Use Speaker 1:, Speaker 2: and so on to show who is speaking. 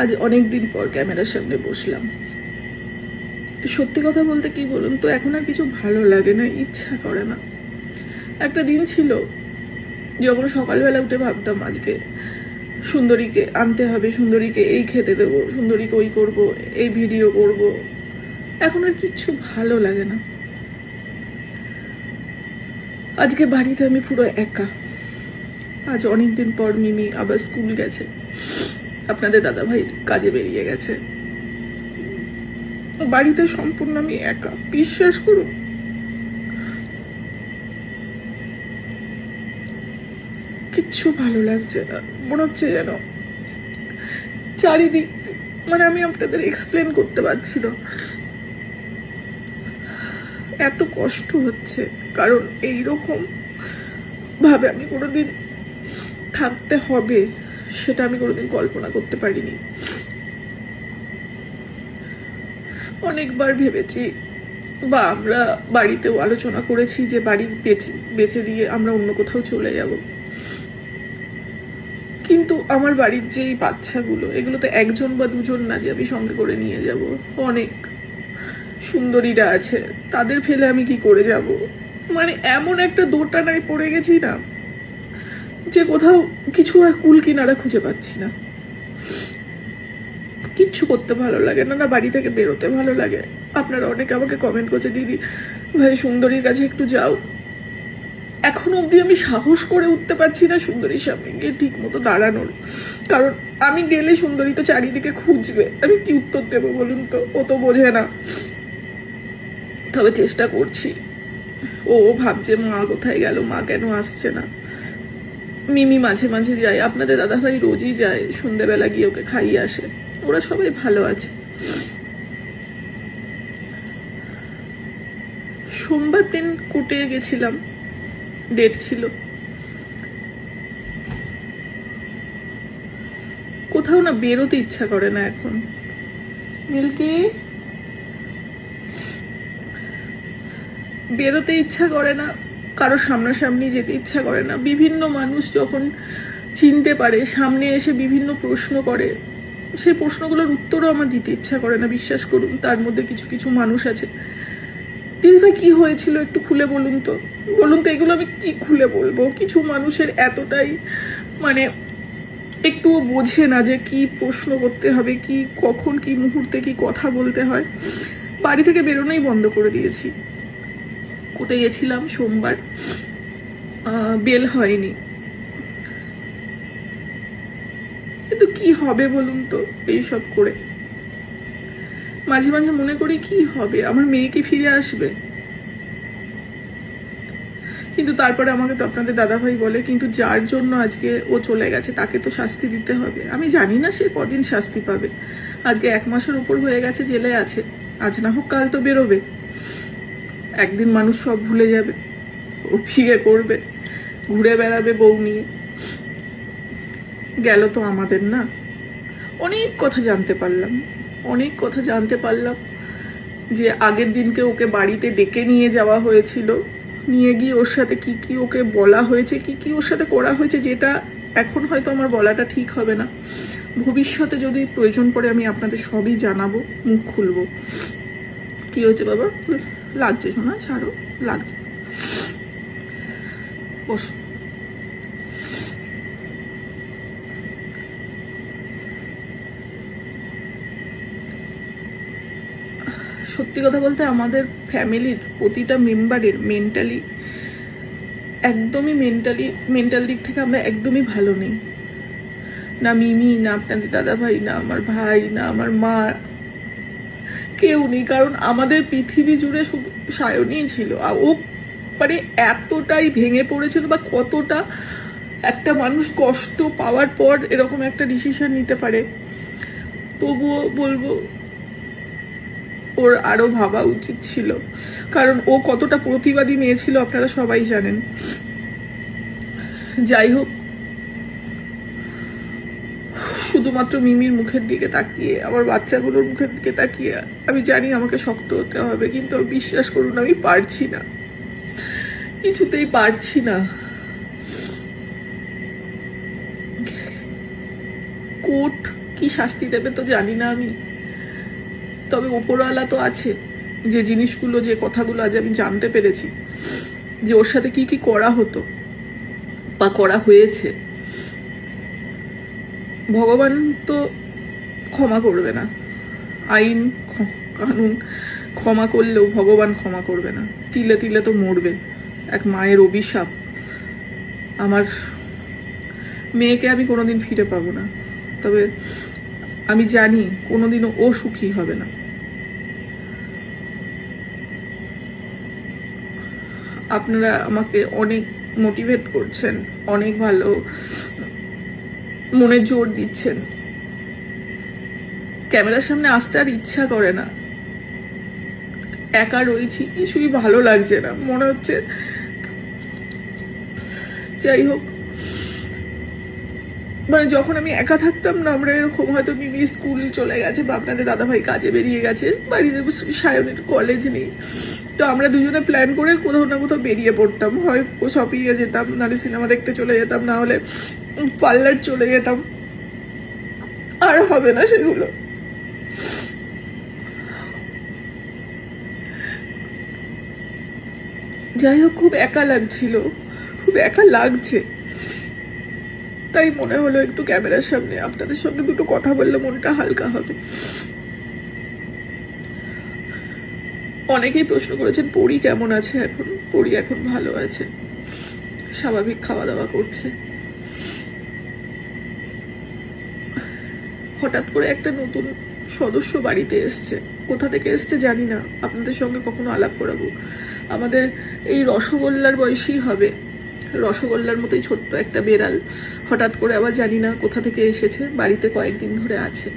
Speaker 1: আজ অনেক দিন পর ক্যামেরার সামনে বসলাম। সত্যি কথা বলতে কি বলুন তো, এখন আর কিছু ভালো লাগে না, ইচ্ছা করে না। একটা দিন ছিল যখন সকালবেলা উঠে ভাবতাম আজকে সুন্দরীকে আনতে হবে, সুন্দরীকে এই খেতে দেবো, সুন্দরীকে ওই করব, এই ভিডিও করব। এখন আর কিচ্ছু ভালো লাগে না। আজকে বাড়িতে আমি পুরো একা। আজ অনেকদিন পর মিমি আবার স্কুল গেছে, আপনাদের দাদাভাই কাজে বেরিয়ে গেছে। বাড়িতে সম্পূর্ণ আমি একা, বিশ্বাস করুন। কিচ্ছু ভালো লাগছে না, মনে হচ্ছে যেন চারিদিক, মানে আমি আপনাদের এক্সপ্লেন করতে পারছি না, এত কষ্ট হচ্ছে। কারণ এইরকম ভাবে আমি কোনোদিন থাকতে হবে সেটা আমি কোনোদিন কল্পনা করতে পারিনি। অনেকবার ভেবেছি, বা আমরা বাড়িতেও আলোচনা করেছি যে বাড়ি বেচে দিয়ে আমরা অন্য কোথাও চলে যাব। কিন্তু আমার বাড়ির যেই বাচ্চাগুলো, এগুলো তো একজন বা দুজন না যে আমি সঙ্গে করে নিয়ে যাব। অনেক সুন্দরীরা আছে, তাদের ফেলে আমি কি করে যাব? মানে এমন একটা দোটানায় পড়ে গেছি না, যে কোথাও কিছু কুল কিনারা খুঁজে পাচ্ছি না। কিচ্ছু করতে ভালো লাগে না, না বাড়ি থেকে বেরোতে ভালো লাগে। আপনারা অনেকে আমাকে কমেন্ট করছে, দিদি ভাই সুন্দরীর কাছে একটু যাও। এখনো অবধি আমি সাহস করে উঠতে পারছি না সুন্দরীর সামনে গিয়ে ঠিক মতো দাঁড়ানোর। কারণ আমি গেলে সুন্দরী তো চারিদিকে খুঁজবে, আমি কি উত্তর দেবো বলুন তো? ও তো বোঝে না। তবে চেষ্টা করছি। ও ভাবছে মা কোথায় গেল, মা কেন আসছে না। মিমি মাঝে মাঝে যায়, আপনাদের দাদাভাই রোজই যায়, সন্ধ্যেবেলা গিয়ে ওকে খাইয়ে আসে। ওরা সবাই ভালো আছে। সোমবার দিন কোর্টে গেছিলাম, ডেট ছিল। কোথাও না বেরোতে ইচ্ছা করে না এখন। মিল্কি, বেরোতে ইচ্ছা করে না, কারো সামনাসামনি যেতে ইচ্ছা করে না। বিভিন্ন মানুষ যখন চিনতে পারে, সামনে এসে বিভিন্ন প্রশ্ন করে, সেই প্রশ্নগুলোর উত্তরও আমার দিতে ইচ্ছা করে না, বিশ্বাস করুন। তার মধ্যে কিছু কিছু মানুষ আছে, দিদিভাই কি হয়েছিল একটু খুলে বলুন তো, বলুন তো। এগুলো আমি কি খুলে বলবো? কিছু মানুষের এতটাই মানে একটুও বোঝে না যে কি প্রশ্ন করতে হবে, কি কখন কি মুহূর্তে কি কথা বলতে হয়। বাড়ি থেকে বেরোনোই বন্ধ করে দিয়েছি। কোর্টে গেছিলাম সোমবার, বেল হয়নি। কিন্তু কি হবে বলুন তো এইসব করে? মাঝে মাঝে মনে করি কি হবে, আমার মেয়ে কি ফিরে আসবে? কিন্তু তারপরে আমাকে তো আপনাদের দাদাভাই বলে, কিন্তু যার জন্য আজকে ও চলে গেছে তাকে তো শাস্তি দিতে হবে। আমি জানি না সে কদিন শাস্তি পাবে। আজকে 1 মাসের উপর হয়ে গেছে জেলে আছে, আজ না হোক কাল তো বেরোবে। একদিন মানুষ সব ভুলে যাবে, ও বিয়ে করবে, ঘুরে বেড়াবে বউ নিয়ে। গেল তো আমাদের না। অনেক কথা জানতে পারলাম, অনেক কথা জানতে পারলাম যে আগের দিনকে ওকে বাড়িতে ডেকে নিয়ে যাওয়া হয়েছিল, নিয়ে গিয়ে ওর সাথে কি কি ওকে বলা হয়েছে, কি কি ওর সাথে করা হয়েছে, যেটা এখন হয়তো আমার বলাটা ঠিক হবে না। ভবিষ্যতে যদি প্রয়োজন পড়ে আমি আপনাদের সবই জানাবো, মুখ খুলবো। কি হয়েছে বাবা? লাগছে শোনা, ছাড়ো, লাগছে, বসো। সত্যি কথা বলতে আমাদের ফ্যামিলির প্রতিটা মেম্বারের একদমই মেন্টাল দিক থেকে আমরা একদমই ভালো নেই। না মিমি, না আপনাদের দাদাভাই, না আমার ভাই, না আমার মা, কেউ নেই। কারণ আমাদের পৃথিবী জুড়ে শুধু সায়নীই ছিল। আর ও মানে এতটাই ভেঙে পড়েছিল, বা কতটা একটা মানুষ কষ্ট পাওয়ার পর এরকম একটা ডিসিশন নিতে পারে। তবুও বলবো ওর আরো ভাবা উচিত ছিল, কারণ ও কতটা প্রতিবাদী মেয়ে ছিল আপনারা সবাই জানেন। যাই হোক, শুধুমাত্র মিমির মুখের দিকে তাকিয়ে, আমার বাচ্চাগুলোর মুখের দিকে তাকিয়ে আমি জানি আমাকে শক্ত হতে হবে, কিন্তু বিশ্বাস করুন আমি পারছি না, কিছুতেই পারছি না। কোর্ট কি শাস্তি দেবে তো জানি না আমি, তবে ওপরওয়ালা তো আছে। যে জিনিসগুলো, যে কথাগুলো আজ আমি জানতে পেরেছি, যে ওর সাথে কি কি করা হতো বা করা হয়েছে, ভগবান তো ক্ষমা করবে না। আইন কানুন ক্ষমা করলেও ভগবান ক্ষমা করবে না। তিলে তিলে তো মরবে। এক মায়ের অভিশাপ। আমার মেয়েকে আমি কোনোদিন ফিরে পাবো না, তবে আমি জানি কোনোদিনও ও সুখী হবে না। আপনারা আমাকে অনেক মোটিভেট করছেন, অনেক ভালো মনে জোর দিচ্ছেন। ক্যামেরার সামনে আসতে আর ইচ্ছা করে না। একা রয়েছি, কিছুই ভালো লাগছে না, মনে হচ্ছে। যাই হোক, মানে যখন আমি একা থাকতাম না, আমরা এরকম হয়তো মিমি স্কুল চলে গেছে বা আপনাদের দাদাভাই কাজে বেরিয়ে গেছে, বাড়িতে সায়নের কলেজ নেই, তো আমরা দুজনে প্ল্যান করে কোথাও না কোথাও বেরিয়ে পড়তাম। হয় শপিংয়ে যেতাম, নাহলে সিনেমা দেখতে চলে যেতাম, না হলে পার্লার চলে যেতাম। আর হবে না সেগুলো। যাই হোক, খুব একা লাগছিল, খুব একা লাগছে। তাই মনে হলো একটু ক্যামেরার সামনে আপনাদের সঙ্গে দুটো কথা বললে মনটা হালকা হবে। অনেকেই প্রশ্ন করেছেন পরি কেমন আছে এখন। পরি এখন ভালো আছে, স্বাভাবিক খাওয়া দাওয়া করছে। হঠাৎ করে একটা নতুন সদস্য বাড়িতে এসছে, কোথা থেকে এসছে জানি না, আপনাদের সঙ্গে কখনো আলাপ করাবো। আমাদের এই রসগোল্লার বয়সী হবে, রসগোল্লার মতোই ছোট্ট একটা বেড়াল হঠাৎ করে আবার জানি না কোথা থেকে এসেছে, বাড়িতে কয়েকদিন ধরে আছে।